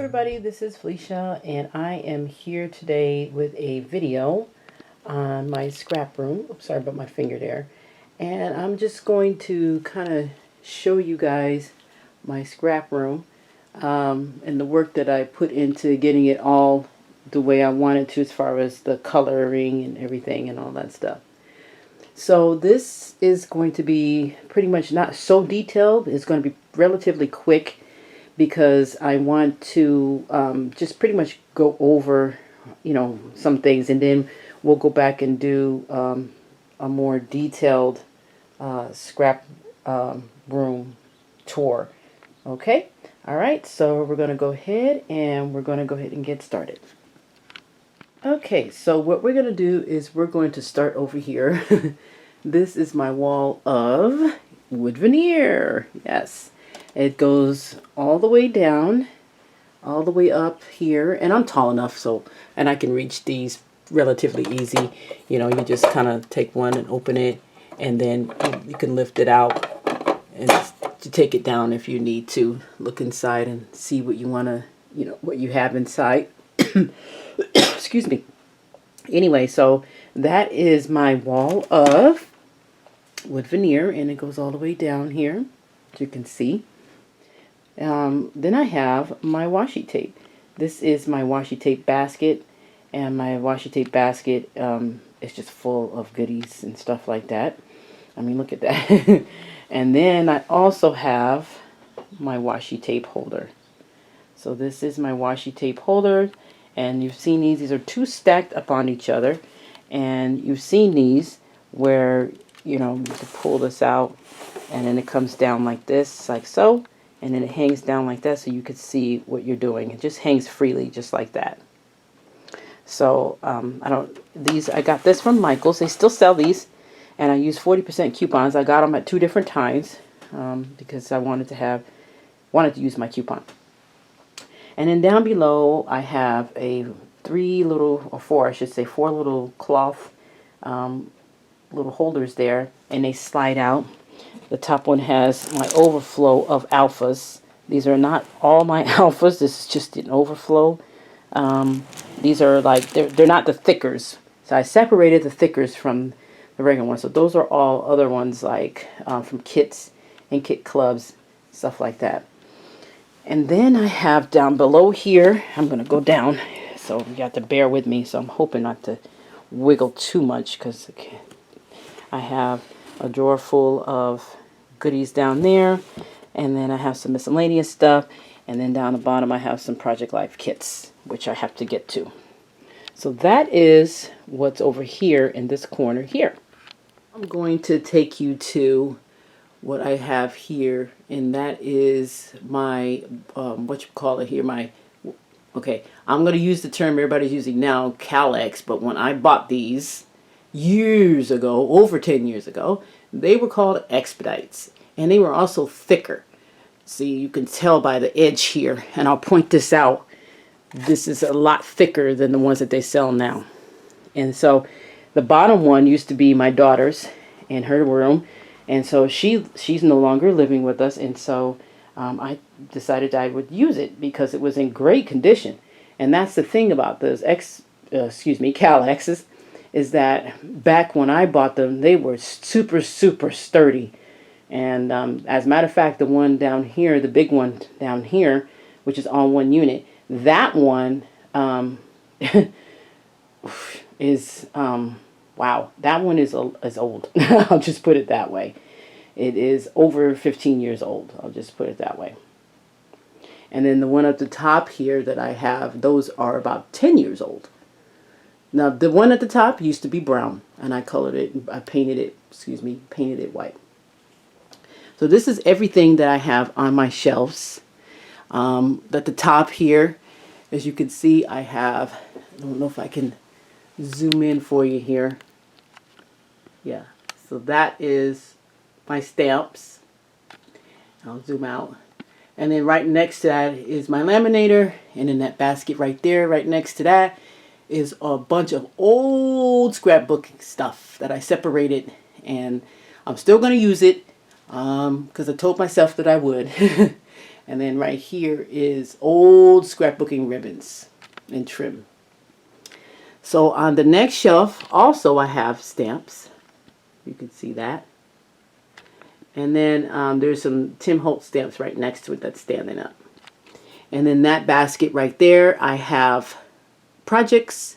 everybody, this is Felicia and I am here today with a video on my scrap room. Oops, sorry about my finger there. And I'm just going to kind of show you guys my scrap room and the work that I put into getting it all the way I wanted to as far as the coloring and everything and all that stuff. So this is going to be pretty much not so detailed. It's going to be relatively quick, because I want to just pretty much go over, some things, and then we'll go back and do a more detailed scrap room tour. Okay? All right, so we're going to go ahead and get started. Okay, so what we're going to do is we're going to start over here. This is my wall of wood veneer. Yes. It goes all the way down, all the way up here, and I'm tall enough and I can reach these relatively easy. You just kind of take one and open it, and then you can lift it out and to take it down if you need to. Look inside and see what you want to, what you have inside. Excuse me. Anyway, so that is my wall of wood veneer, and it goes all the way down here, as you can see. Then I have my washi tape. This is my washi tape basket, and my washi tape basket is just full of goodies and stuff like that. I mean, look at that. And then I also have my washi tape holder. So this is my washi tape holder, and you've seen these. These are two stacked up on each other, and you've seen these where, you can pull this out, and then it comes down like this, like so. And then it hangs down like that, so you can see what you're doing. It just hangs freely, just like that. So I got this from Michael's. They still sell these, and I use 40% coupons. I got them at 2 different times because I wanted to use my coupon. And then down below, I have four little cloth little holders there, and they slide out. The top one has my overflow of alphas. These are not all my alphas. This is just an overflow. These are like, they're not the thickers. So I separated the thickers from the regular ones. So those are all other ones, like from kits and kit clubs, stuff like that. And then I have down below here, I'm going to go down, so you have to bear with me. So I'm hoping not to wiggle too much, because I have a drawer full of goodies down there, and then I have some miscellaneous stuff, and then down the bottom I have some Project Life kits, which I have to get to. So that is what's over here in this corner here. I'm going to take you to what I have here, and that is my I'm going to use the term everybody's using now, Calex, but when I bought these years ago, over 10 years ago, they were called expedites, and they were also thicker. See, you can tell by the edge here, and I'll point this out. This is a lot thicker than the ones that they sell now. And so the bottom one used to be my daughter's in her room, and so she's no longer living with us, and so I decided I would use it because it was in great condition. And that's the thing about those Calexes, is that back when I bought them, they were super, super sturdy. And as a matter of fact, the one down here, the big one down here, which is all one unit, that one is, wow, that one is old. I'll just put it that way. It is over 15 years old. I'll just put it that way. And then the one at the top here that I have, those are about 10 years old. Now, the one at the top used to be brown, and I colored it, I painted it white. So this is everything that I have on my shelves. At the top here, as you can see, I have, I don't know if I can zoom in for you here. Yeah, so that is my stamps. I'll zoom out. And then right next to that is my laminator, and in that basket right there, right next to that, is a bunch of old scrapbooking stuff that I separated, and I'm still going to use it because I told myself that I would. And then right here is old scrapbooking ribbons and trim. So on the next shelf, also I have stamps. You can see that. And then there's some Tim Holtz stamps right next to it that's standing up. And then that basket right there, I have projects.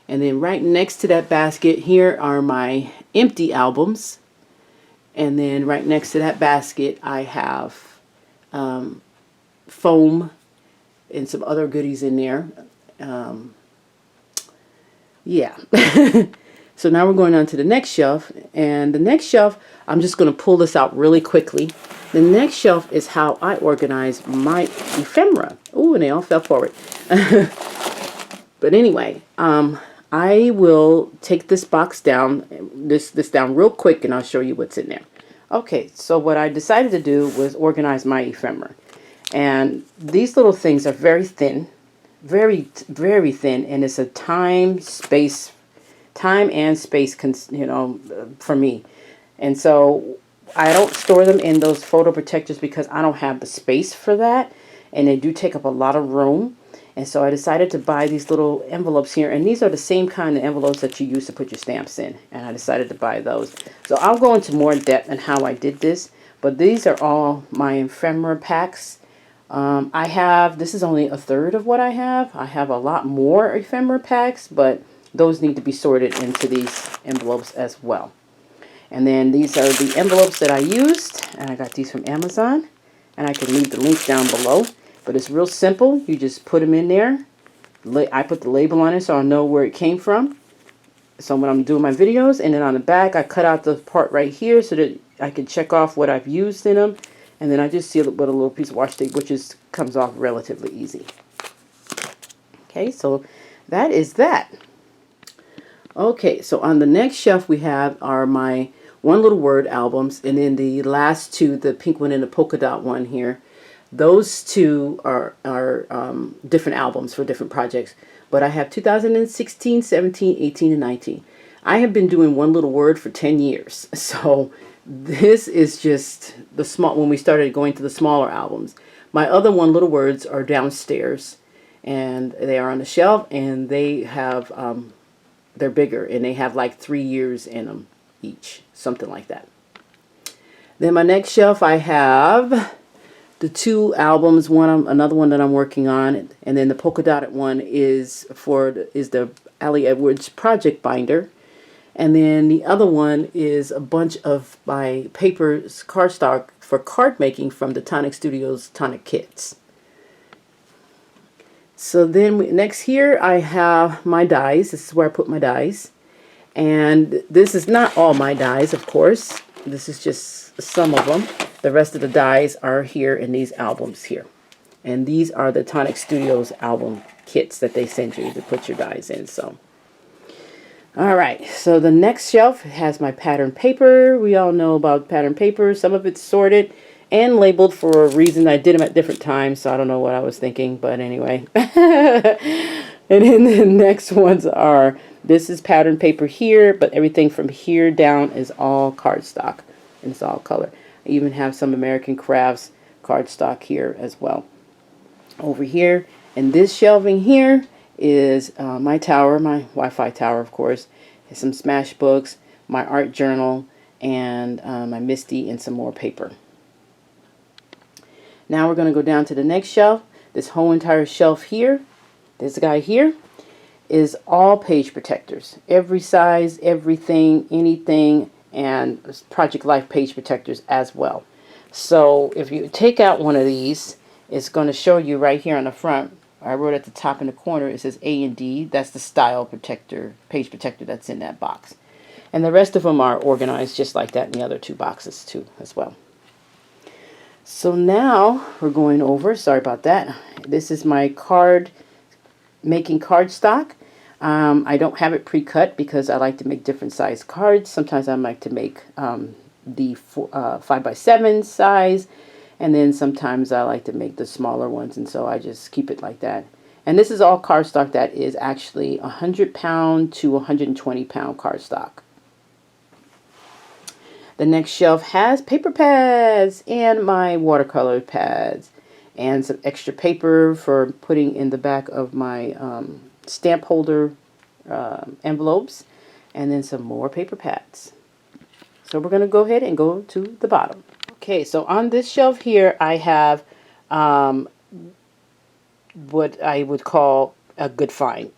And then right next to that basket here are my empty albums. And then right next to that basket, I have foam and some other goodies in there. Yeah. So now we're going on to the next shelf. And the next shelf, I'm just going to pull this out really quickly. The next shelf is how I organize my ephemera. Ooh, and they all fell forward. But anyway, I will take this box down, this down real quick, and I'll show you what's in there. Okay, so what I decided to do was organize my ephemera. And these little things are very thin, very, very thin, and it's a time and space, for me. And so I don't store them in those photo protectors because I don't have the space for that, and they do take up a lot of room. And so I decided to buy these little envelopes here, and these are the same kind of envelopes that you use to put your stamps in, and I decided to buy those. So I'll go into more depth on how I did this, but these are all my ephemera packs. This is only a third of what I have. I have a lot more ephemera packs, but those need to be sorted into these envelopes as well. And then these are the envelopes that I used, and I got these from Amazon, and I can leave the link down below. But it's real simple. You just put them in there. I put the label on it so I know where it came from. So when I'm doing my videos, and then on the back, I cut out the part right here so that I can check off what I've used in them. And then I just seal it with a little piece of washi tape, which comes off relatively easy. Okay, so that is that. Okay, so on the next shelf we have are my one little word albums, and then the last two, the pink one and the polka dot one here. Those two are different albums for different projects. But I have 2016, 17, 18, and 19. I have been doing one little word for 10 years. So this is just the small, when we started going to the smaller albums. My other one little words are downstairs. And they are on the shelf, and they have, they're bigger. And they have like 3 years in them each. Something like that. Then my next shelf I have the two albums, another one that I'm working on, and then the polka dotted one is the Ali Edwards project binder, and then the other one is a bunch of my papers, cardstock for card making from the Tonic Studios Tonic kits. So then next here I have my dies. This is where I put my dies, and this is not all my dies, of course. This is just some of them. The rest of the dies are here in these albums here. And these are the Tonic Studios album kits that they send you to put your dies in. So, alright, so the next shelf has my pattern paper. We all know about pattern paper. Some of it's sorted and labeled for a reason. I did them at different times, so I don't know what I was thinking, but anyway. And then the next ones are, this is pattern paper here, but everything from here down is all cardstock. And it's all color. I even have some American Crafts cardstock here as well. Over here, and this shelving here is my tower, my Wi-Fi tower, of course. There's some Smash books, my art journal, and my Misty, and some more paper. Now we're going to go down to the next shelf. This whole entire shelf here, this guy here, is all page protectors. Every size, everything, anything, and Project Life page protectors as well. So if you take out one of these, it's going to show you right here on the front. I wrote at the top in the corner, it says A and D. That's the style protector, page protector that's in that box. And the rest of them are organized just like that in the other two boxes too as well. So now we're going over, sorry about that. This is my making cardstock. I don't have it pre-cut because I like to make different size cards. Sometimes I like to make the 5x7 size, and then sometimes I like to make the smaller ones, and so I just keep it like that. And this is all cardstock that is actually 100-pound to 120-pound cardstock. The next shelf has paper pads and my watercolor pads. and some extra paper for putting in the back of my stamp holder envelopes, and then some more paper pads. So we're going to go ahead and go to the bottom. Okay, so on this shelf here I have what I would call a good find.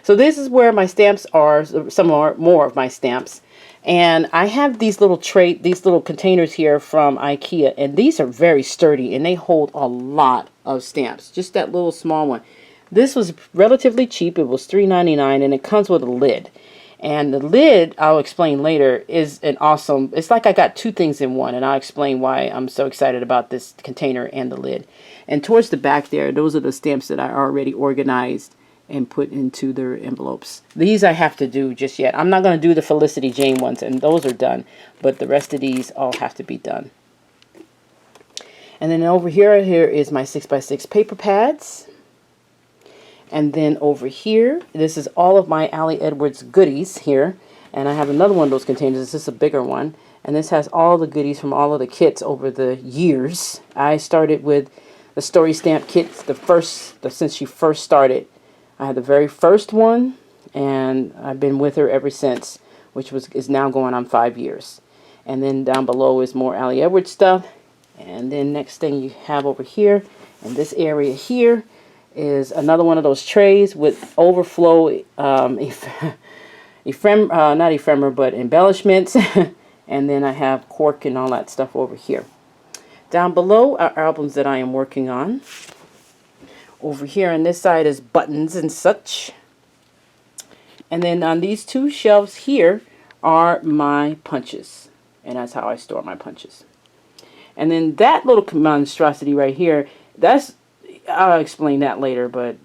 So this is where my stamps are, some more of my stamps. And I have these little containers here from IKEA, and these are very sturdy and they hold a lot of stamps. Just that little small one. This was relatively cheap. It was $3.99, and it comes with a lid. And the lid, I'll explain later, is an awesome, it's like I got two things in one, and I'll explain why I'm so excited about this container and the lid. And towards the back there, those are the stamps that I already organized and put into their envelopes. These I have to do just yet. I'm not going to do the Felicity Jane ones, and those are done, but the rest of these all have to be done. And then over here is my 6x6 paper pads. And then over here, this is all of my Allie Edwards goodies here. And I have another one of those containers. This is a bigger one. And this has all the goodies from all of the kits over the years. I started with the Story Stamp kits, since she first started. I had the very first one, and I've been with her ever since, which is now going on 5 years. And then down below is more Allie Edwards stuff. And then next thing you have over here, in this area here, is another one of those trays with overflow, not ephemera, but embellishments. And then I have cork and all that stuff over here. Down below are albums that I am working on. Over here on this side is buttons and such. And then on these two shelves here are my punches. And that's how I store my punches. And then that little monstrosity right here, I'll explain that later, but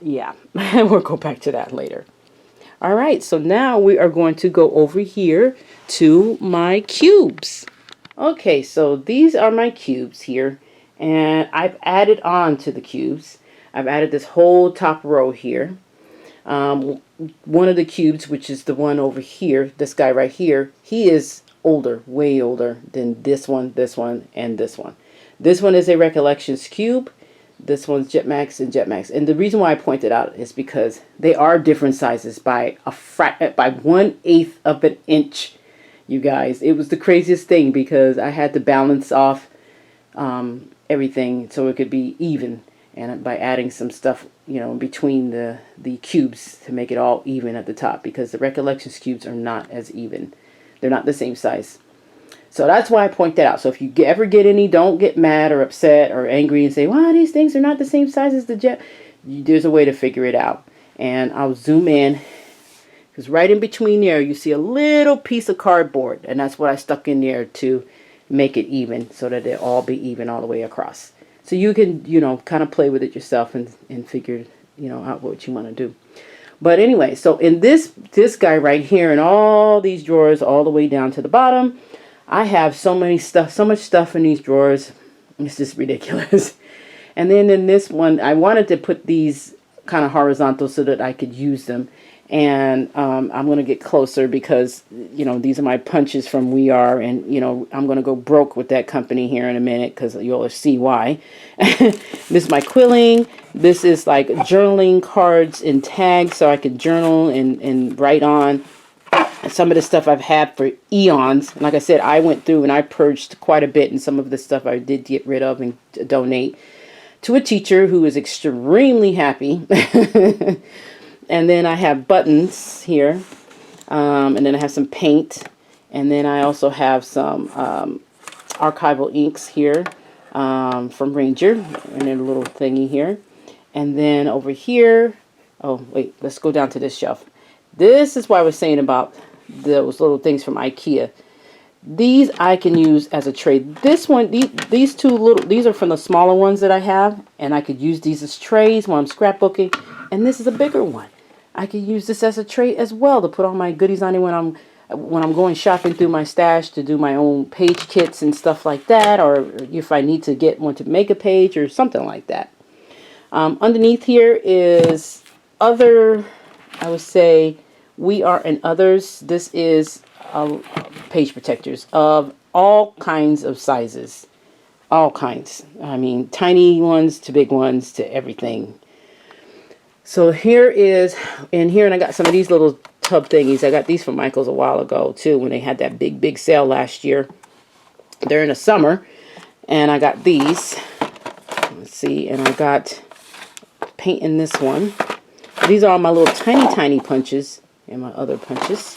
yeah, we'll go back to that later. All right, so now we are going to go over here to my cubes. Okay, so these are my cubes here, and I've added on to the cubes. I've added this whole top row here. One of the cubes, which is the one over here, this guy right here, he is older, way older than this one, and this one. This one is a Recollections cube. This one's Jetmax and Jetmax. And the reason why I point it out is because they are different sizes by 1/8 of an inch, you guys. It was the craziest thing because I had to balance off everything so it could be even. And by adding some stuff, you know, in between the cubes to make it all even at the top, because the Recollections cubes are not as even. They're not the same size. So that's why I point that out. So if you ever get any, don't get mad or upset or angry and say, wow, these things are not the same size as the Jet. There's a way to figure it out. And I'll zoom in, because right in between there, you see a little piece of cardboard. And that's what I stuck in there to make it even, so that it all be even all the way across. So you can, you know, kind of play with it yourself and figure, you know, out what you want to do. But anyway, so in this guy right here, and all these drawers all the way down to the bottom, I have so much stuff in these drawers. It's just ridiculous. And then in this one, I wanted to put these kind of horizontal so that I could use them. And I'm going to get closer because, you know, these are my punches from We Are. And, you know, I'm going to go broke with that company here in a minute because you'll see why. This is my quilling. This is like journaling cards and tags so I can journal and write on. Some of the stuff I've had for eons. And like I said, I went through and I purged quite a bit. And some of the stuff I did get rid of and donate to a teacher who is extremely happy. And then I have buttons here. And then I have some paint. And then I also have some archival inks here from Ranger. And then a little thingy here. And then over here. Oh, wait. Let's go down to this shelf. This is what I was saying about those little things from IKEA. These I can use as a tray. This one, these two little, these are from the smaller ones that I have. And I could use these as trays when I'm scrapbooking. And this is a bigger one. I could use this as a tray as well to put all my goodies on it when I'm going shopping through my stash to do my own page kits and stuff like that. Or if I need to get one to make a page or something like that. Underneath here is other, I would say, We Are and others. This is page protectors of all kinds of sizes. all kinds. I mean, tiny ones to big ones to everything. So here is in here, and I got some of these little tub thingies. I got these from Michael's a while ago too, when they had that big sale last year. They're in the summer, and I got these. Let's see, and I got paint in this one. These are all my little tiny punches and my other punches.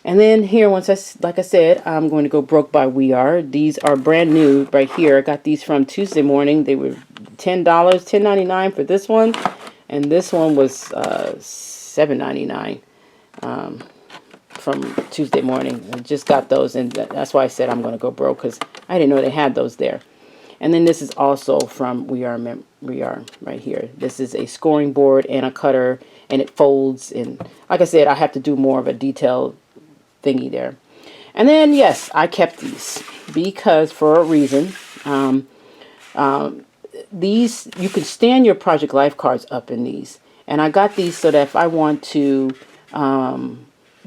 And then here, like I said, I'm going to go broke by We Are. These are brand new right here. I got these from Tuesday morning. They were $10, $10.99 for this one. And this one was $7.99 from Tuesday morning. I just got those, and that's why I said I'm going to go broke, because I didn't know they had those there. And then this is also from We Are right here. This is a scoring board and a cutter, and it folds. And like I said, I have to do more of a detailed thingy there. And then, yes, I kept these because for a reason. These, you can stand your Project Life cards up in these. And I got these so that if I want to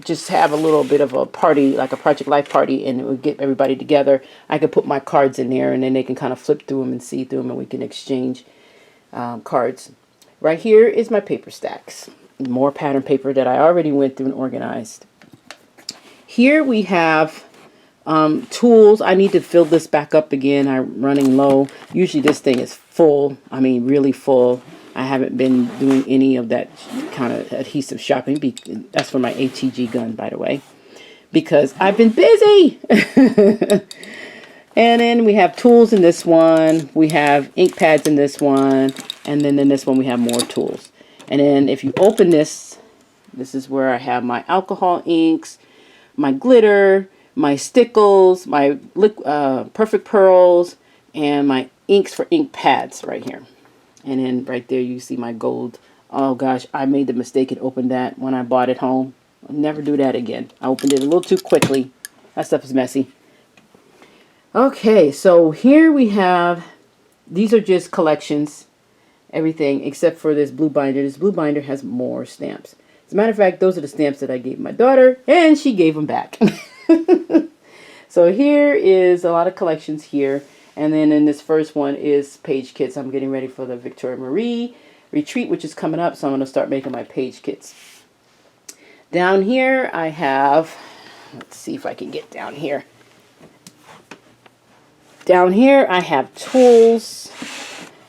just have a little bit of a party, like a Project Life party, and it would get everybody together, I could put my cards in there, and then they can kind of flip through them and see through them, and we can exchange cards. Right here is my paper stacks. More pattern paper that I already went through and organized. Here we have tools. I need to fill this back up again. I'm running low. Usually this thing is full. I mean, really full. I haven't been doing any of that kind of adhesive shopping. That's for my ATG gun, by the way, because I've been busy. And then we have tools in this one. We have ink pads in this one. And then in this one we have more tools. And then if you open this, this is where I have my alcohol inks, my glitter, my stickles, my perfect pearls, and my inks for ink pads right here. And then right there you see my gold. Oh gosh, I made the mistake and opened that when I bought it home. I'll never do that again. I opened it a little too quickly. That stuff is messy. Okay, so here we have, these are just collections, everything except for this blue binder. This blue binder has more stamps. As a matter of fact, those are the stamps that I gave my daughter, and she gave them back. So here is a lot of collections here. And then in this first one is page kits. I'm getting ready for the Victoria Marie retreat, which is coming up. So I'm going to start making my page kits. Down here I have, let's see if I can get down here. Down here I have tools.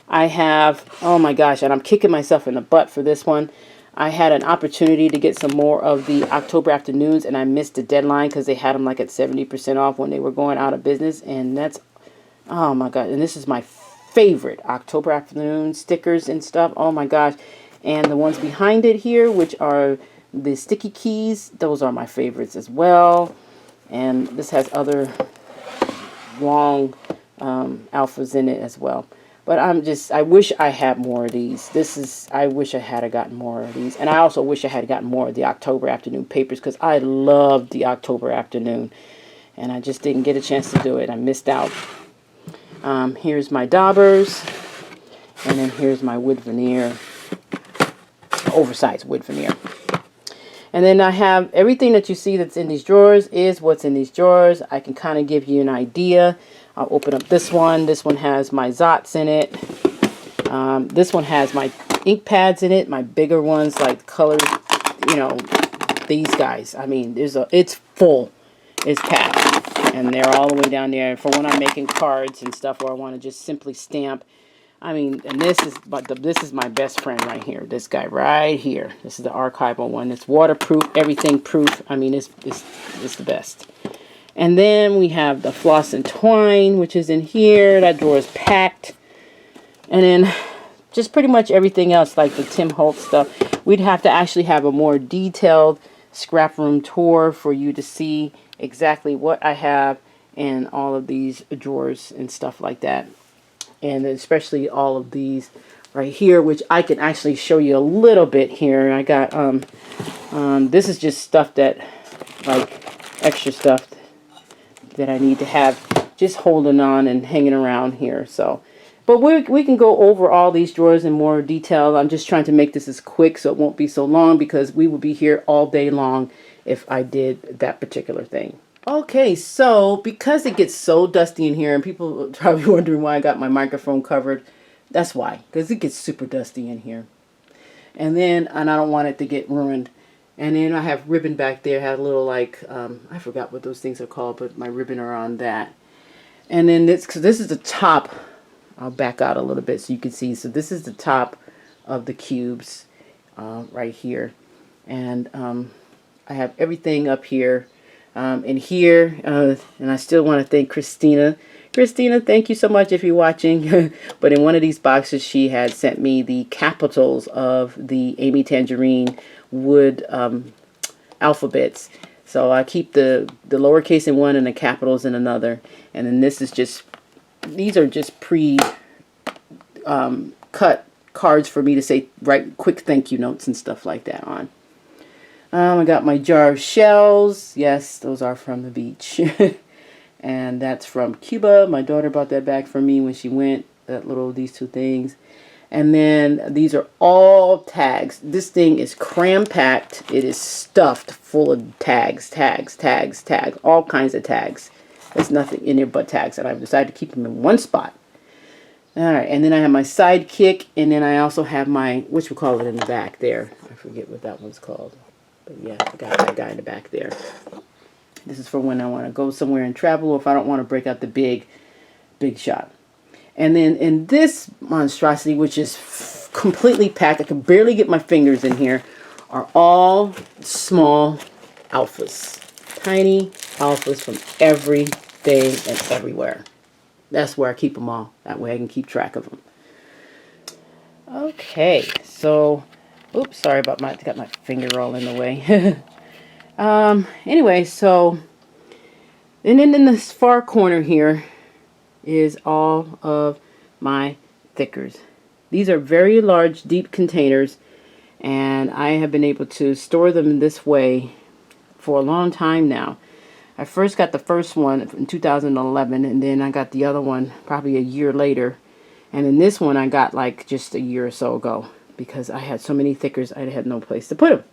I have, oh my gosh, and I'm kicking myself in the butt for this one. I had an opportunity to get some more of the October afternoons, and I missed the deadline because they had them like at 70% off when they were going out of business. And that's, oh my god, and this is my favorite October afternoon stickers and stuff. Oh my gosh. And the ones behind it here, which are the sticky keys, those are my favorites as well. And this has other long alphas in it as well. But I wish I had more of these. I wish I had gotten more of these. And I also wish I had gotten more of the October afternoon papers, because I loved the October afternoon. And I just didn't get a chance to do it. I missed out. Here's my daubers. And then here's my wood veneer. Oversized wood veneer. And then I have everything that you see that's in these drawers is what's in these drawers. I can kind of give you an idea. I'll open up this one. This one has my Zots in it. This one has my ink pads in it, my bigger ones, like colors, you know, these guys. I mean, it's full. It's packed. And they're all the way down there for when I'm making cards and stuff, or I want to just simply stamp. I mean, and this is my best friend right here. This guy right here. This is the archival one. It's waterproof, everything proof. I mean, it's the best. And then we have the floss and twine, which is in here. That drawer is packed. And then just pretty much everything else, like the Tim Holtz stuff. We'd have to actually have a more detailed Scraproom tour for you to see exactly what I have in all of these drawers and stuff like that. And especially all of these right here, which I can actually show you a little bit here. I got, this is just stuff that, like, extra stuff that I need to have just holding on and hanging around here. So, but we can go over all these drawers in more detail. I'm just trying to make this as quick so it won't be so long, because we will be here all day long if I did that particular thing. Okay, so because it gets so dusty in here, and people are probably wondering why I got my microphone covered, that's why, because it gets super dusty in here. And I don't want it to get ruined. And then I have ribbon back there. I had a little like, I forgot what those things are called, but my ribbon are on that. And then because this is the top, I'll back out a little bit so you can see. So this is the top of the cubes right here. And I have everything up here. And here, and I still want to thank Christina. Christina, thank you so much if you're watching. But in one of these boxes, she had sent me the capitals of the Amy Tangerine wood alphabets. So I keep the lowercase in one and the capitals in another. And then this is just, these are just cut cards for me to say, write quick thank you notes and stuff like that on. I got my jar of shells. Yes, those are from the beach. And that's from Cuba. My daughter bought that back for me when she went. These two things. And then these are all tags. This thing is cram-packed. It is stuffed full of tags, all kinds of tags. There's nothing in there but tags. And I've decided to keep them in one spot. All right, and then I have my sidekick. And then I also have my, whatchamacallit in the back there. I forget what that one's called. But yeah, I got that guy in the back there. This is for when I want to go somewhere and travel, or if I don't want to break out the big shot. And then in this monstrosity, which is completely packed, I can barely get my fingers in here, are all small alphas. Tiny alphas from everything and everywhere. That's where I keep them all. That way I can keep track of them. Okay, so... Oops, sorry about got my finger all in the way. Anyway, so, and then in this far corner here is all of my thickers. These are very large, deep containers, and I have been able to store them in this way for a long time now. I first got the first one in 2011, and then I got the other one probably a year later. And then this one I got like just a year or so ago, because I had so many thickers, I had no place to put them.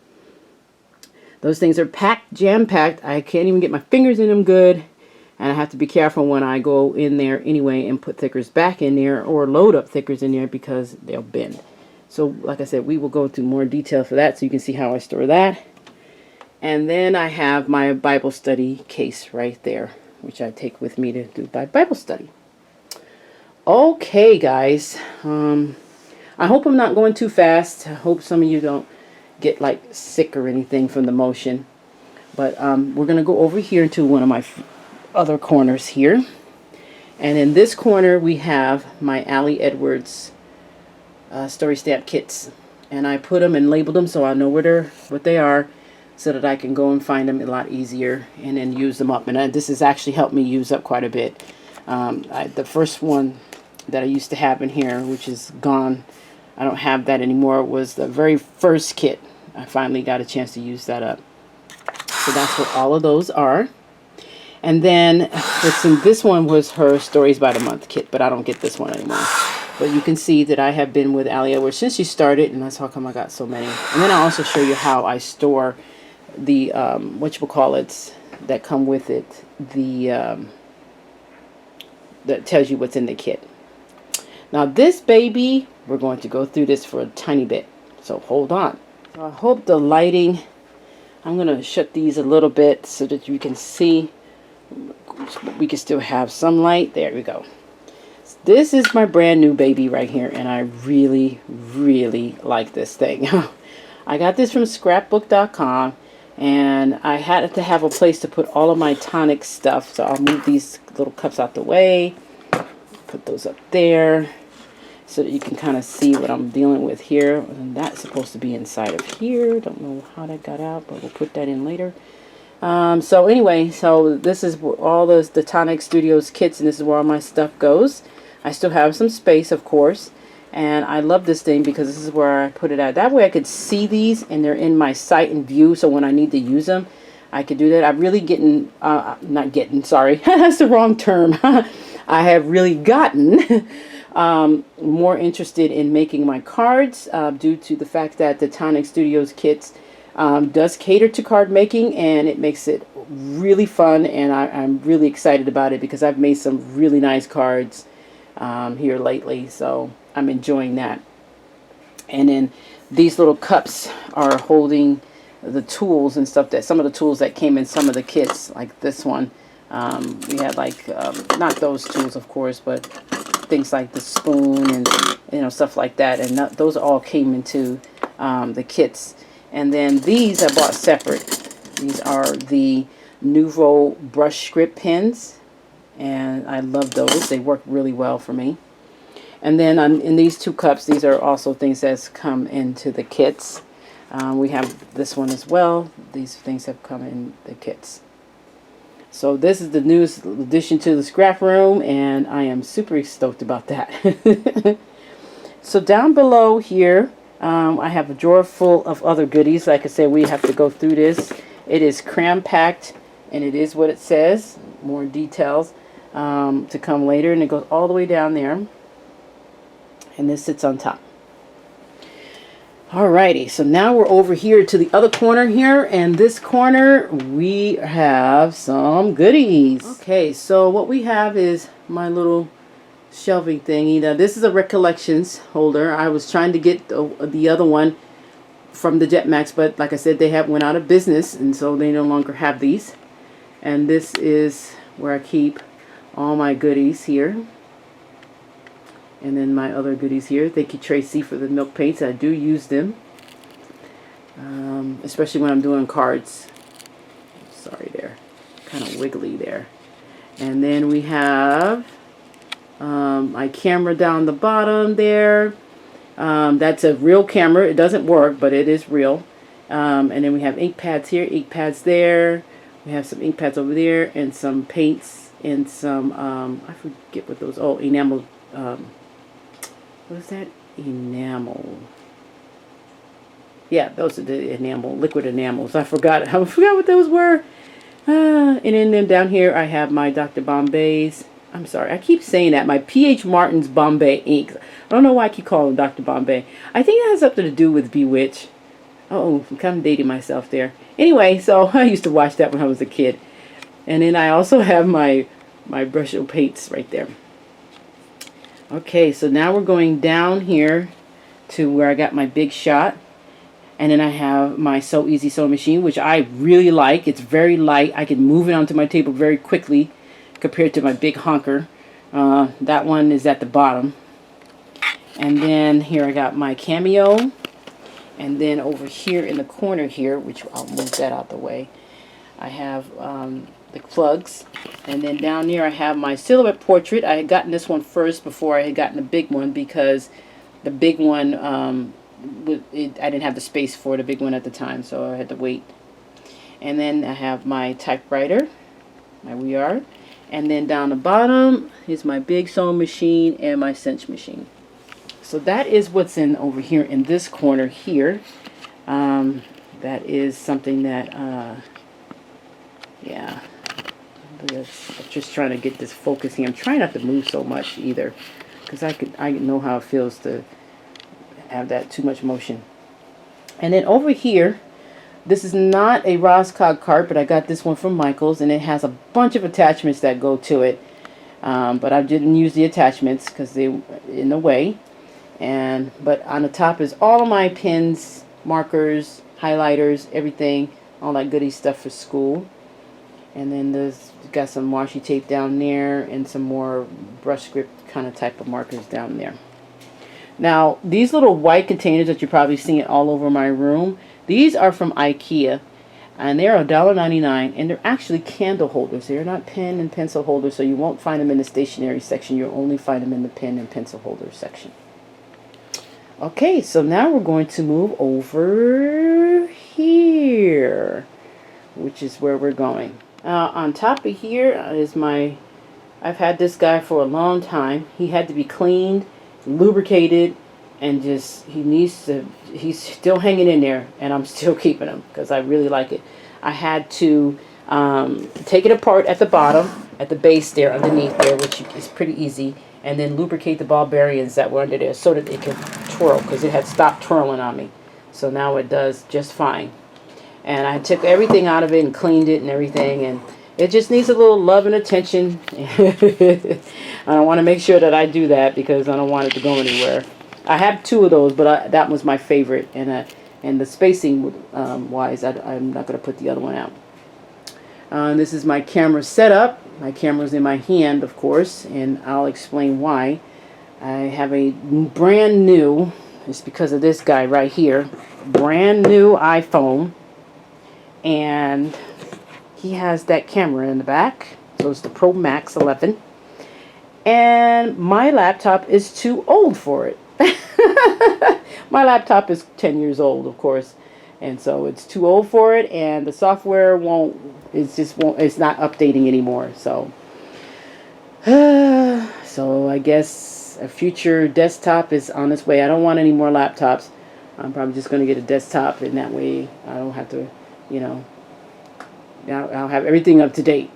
Those things are packed, jam-packed. I can't even get my fingers in them good. And I have to be careful when I go in there anyway and put thickers back in there or load up thickers in there because they'll bend. So, like I said, we will go into more detail for that so you can see how I store that. And then I have my Bible study case right there, which I take with me to do my Bible study. Okay, guys. I hope I'm not going too fast. I hope some of you don't get like sick or anything from the motion. But we're going to go over here to one of my other corners here. And in this corner we have my Allie Edwards story stamp kits. And I put them and labeled them so I know what they are, so that I can go and find them a lot easier and then use them up. And this has actually helped me use up quite a bit. The first one that I used to have in here, which is gone, I don't have that anymore, was the very first kit. I finally got a chance to use that up. So that's what all of those are. And then this one was her Stories by the Month kit, but I don't get this one anymore. But you can see that I have been with Allie Edwards since she started, and that's how come I got so many. And then I'll also show you how I store the whatchamacallits that come with it, that tells you what's in the kit. Now this baby, we're going to go through this for a tiny bit, so hold on. So I hope the lighting, I'm going to shut these a little bit so that you can see. We can still have some light. There we go. This is my brand new baby right here, and I really, really like this thing. I got this from scrapbook.com, and I had to have a place to put all of my tonic stuff, so I'll move these little cups out the way, put those up there, so that you can kind of see what I'm dealing with here. And that's supposed to be inside of here. Don't know how that got out, but we'll put that in later. So anyway, so this is all the Tonic Studios kits, and this is where all my stuff goes. I still have some space, of course, and I love this thing because this is where I put it at. That way I could see these, and they're in my sight and view, so when I need to use them, I could do that. I'm really getting, sorry, that's the wrong term. I have really gotten more interested in making my cards due to the fact that the Tonic Studios kits does cater to card making, and it makes it really fun, and I'm really excited about it because I've made some really nice cards here lately, so I'm enjoying that. And then these little cups are holding the tools and stuff, that some of the tools that came in some of the kits, like this one. We had like not those tools, of course, but things like the spoon and stuff like that, and those all came into the kits. And then these I bought separate. These are the Nouveau brush script pens, and I love those. They work really well for me. And then in these two cups, these are also things that's come into the kits. We have this one as well. These things have come in the kits. So this is the newest addition to the scrap room, and I am super stoked about that. So down below here, I have a drawer full of other goodies. Like I said, we have to go through this. It is cram-packed, and it is what it says. More details to come later, and it goes all the way down there. And this sits on top. Alrighty, so now we're over here to the other corner here, and this corner we have some goodies. Okay, so what we have is my little shelving thingy. Now this is a recollections holder. I was trying to get the other one from the Jetmax, but like I said, they went out of business, and so they no longer have these. And this is where I keep all my goodies here. And then my other goodies here. Thank you, Tracy, for the milk paints. I do use them, especially when I'm doing cards. Sorry there, kind of wiggly there. And then we have my camera down the bottom there. That's a real camera. It doesn't work, but it is real. And then we have ink pads here, ink pads there. We have some ink pads over there, and some paints, and some, I forget what those, oh, enamel, what is that? Enamel. Yeah, those are the enamel, liquid enamels. I forgot what those were. And then down here I have my Dr. Bombay's. I'm sorry, I keep saying that. My P.H. Martin's Bombay inks. I don't know why I keep calling them Dr. Bombay. I think that has something to do with Bewitch. Oh, I'm kind of dating myself there. Anyway, so I used to watch that when I was a kid. And then I also have my brush paints right there. Okay, so now we're going down here to where I got my Big Shot. And then I have my So Easy sewing machine, which I really like. It's very light. I can move it onto my table very quickly compared to my big honker. That one is at the bottom. And then here I got my Cameo. And then over here in the corner here, which I'll move that out the way, I have the plugs. And then down there I have my silhouette portrait. I had gotten this one first before I had gotten the big one, because the big one, I didn't have the space for the big one at the time, so I had to wait. And then I have my typewriter, my We Are. And then down the bottom is my big sewing machine and my cinch machine. So that is what's in over here in this corner here. That is something that, yeah. I'm just trying to get this focus here. I'm trying not to move so much either, because I know how it feels to have that too much motion. And then over here, this is not a Roscog cart, but I got this one from Michael's, and it has a bunch of attachments that go to it. But I didn't use the attachments because they were in the way. But on the top is all of my pens, markers, highlighters, everything, all that goody stuff for school. And then there's got some washi tape down there and some more brush script kind of type of markers down there. Now, these little white containers that you're probably seeing all over my room, these are from IKEA, and they're $1.99, and they're actually candle holders. They're not pen and pencil holders, so you won't find them in the stationery section. You'll only find them in the pen and pencil holder section. Okay, so now we're going to move over here, which is where we're going. On top of here is I've had this guy for a long time. He had to be cleaned, lubricated, and he's still hanging in there, and I'm still keeping him because I really like it. I had to take it apart at the bottom, at the base there, underneath there, which is pretty easy, and then lubricate the ball bearings that were under there so that it could twirl, because it had stopped twirling on me. So now it does just fine. And I took everything out of it and cleaned it and everything, and it just needs a little love and attention. I want to make sure that I do that because I don't want it to go anywhere. I have two of those, but that was my favorite, and the spacing wise, I'm not going to put the other one out. This is my camera setup. My camera's in my hand, of course, and I'll explain why. I have a brand new, it's because of this guy right here, brand new iPhone, and he has that camera in the back. So it's the Pro Max 11, and my laptop is too old for it. My laptop is 10 years old, of course, and so it's too old for it, and the software it's not updating anymore. So so I guess a future desktop is on its way. I don't want any more laptops. I'm probably just going to get a desktop, and that way I don't have to, you know, I'll have everything up to date.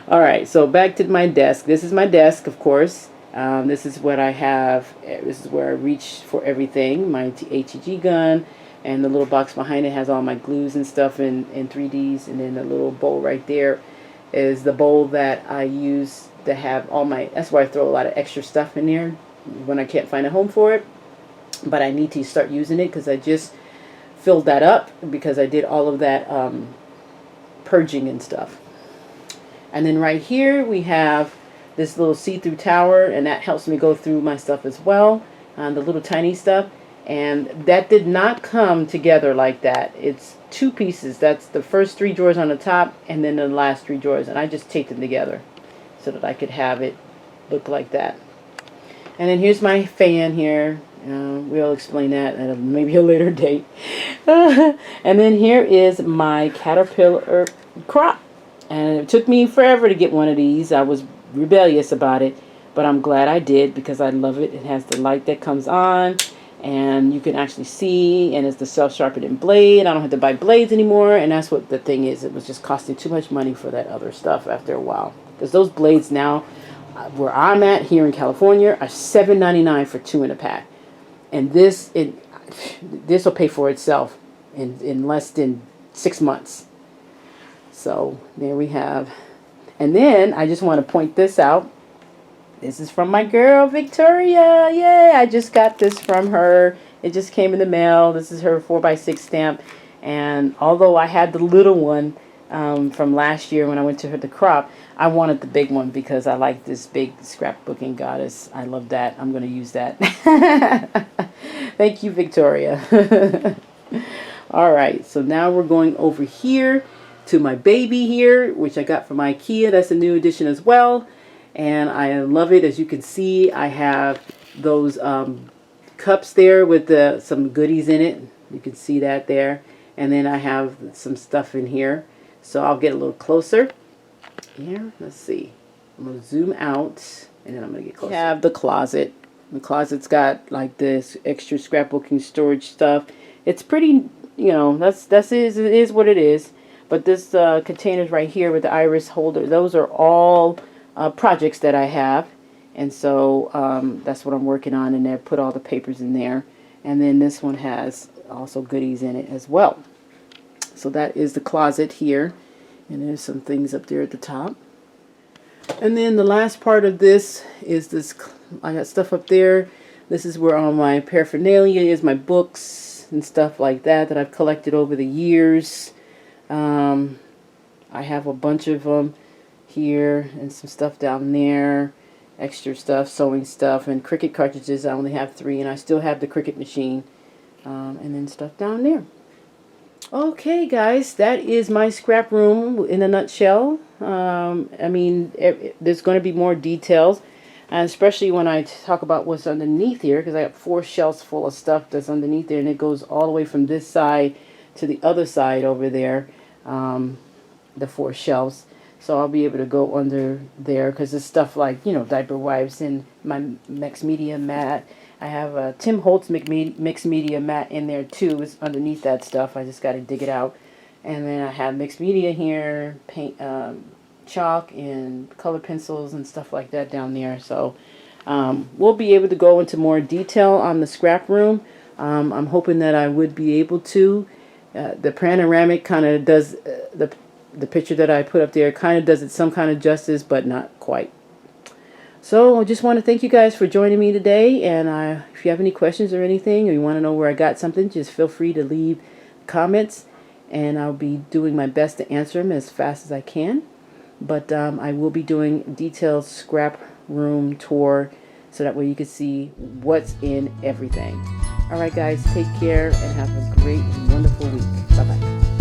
All right, so back to my desk. This is my desk, of course. This is what I have. This is where I reach for everything. My HEG gun, and the little box behind it has all my glues and stuff in 3Ds. And then the little bowl right there is the bowl that I use to have all my, that's why I throw a lot of extra stuff in there when I can't find a home for it. But I need to start using it because I just filled that up because I did all of that purging and stuff. And then right here we have this little see-through tower, and that helps me go through my stuff as well, the little tiny stuff. And that did not come together like that. It's two pieces. That's the first 3 drawers on the top, and then the last 3 drawers, and I just taped them together so that I could have it look like that. And then here's my fan here. We'll explain that at maybe a later date. And then here is my caterpillar crop. And it took me forever to get one of these. I was rebellious about it, but I'm glad I did because I love it. It has the light that comes on, and you can actually see, and it's the self-sharpening blade. I don't have to buy blades anymore, and that's what the thing is. It was just costing too much money for that other stuff after a while, because those blades now, where I'm at here in California, are $7.99 for 2 in a pack. And this will pay for itself in less than 6 months. So there we have. And then I just want to point this out. This is from my girl Victoria. Yay! I just got this from her. It just came in the mail. This is her 4x6 stamp. And although I had the little one from last year when I went to the crop, I wanted the big one because I like this big scrapbooking goddess. I love that. I'm going to use that. Thank you, Victoria. All right, so now we're going over here to my baby here, which I got from IKEA. That's a new edition as well, and I love it. As you can see, I have those cups there with some goodies in it. You can see that there. And then I have some stuff in here. So I'll get a little closer. Here, let's see. I'm going to zoom out, and then I'm going to get closer. I have the closet. The closet's got like this extra scrapbooking storage stuff. It's pretty, you know, it is what it is. But this containers right here with the iris holder, those are all projects that I have. And so that's what I'm working on in there. Put all the papers in there. And then this one has also goodies in it as well. So that is the closet here. And there's some things up there at the top. And then the last part of this is this, I got stuff up there. This is where all my paraphernalia is, my books and stuff like that I've collected over the years. I have a bunch of them here and some stuff down there. Extra stuff, sewing stuff, and Cricut cartridges. I only have 3, and I still have the Cricut machine. And then stuff down there. Okay, guys, that is my scrap room in a nutshell. I mean, there's going to be more details, and especially when I talk about what's underneath here, because I have 4 shelves full of stuff that's underneath there, and it goes all the way from this side to the other side over there, the 4 shelves. So I'll be able to go under there because there's stuff like, you know, diaper wipes and my mixed media mat. I have a Tim Holtz mixed media mat in there too. It's underneath that stuff. I just got to dig it out. And then I have mixed media here, paint, chalk and color pencils and stuff like that down there. So we'll be able to go into more detail on the scrap room. I'm hoping that I would be able to. The panoramic kind of does the picture that I put up there kind of does it some kind of justice, but not quite. So I just want to thank you guys for joining me today, and if you have any questions or anything, or you want to know where I got something, just feel free to leave comments, and I'll be doing my best to answer them as fast as I can. But I will be doing detailed scrap room tour, so that way you can see what's in everything. Alright guys, take care and have a great and wonderful week. Bye bye.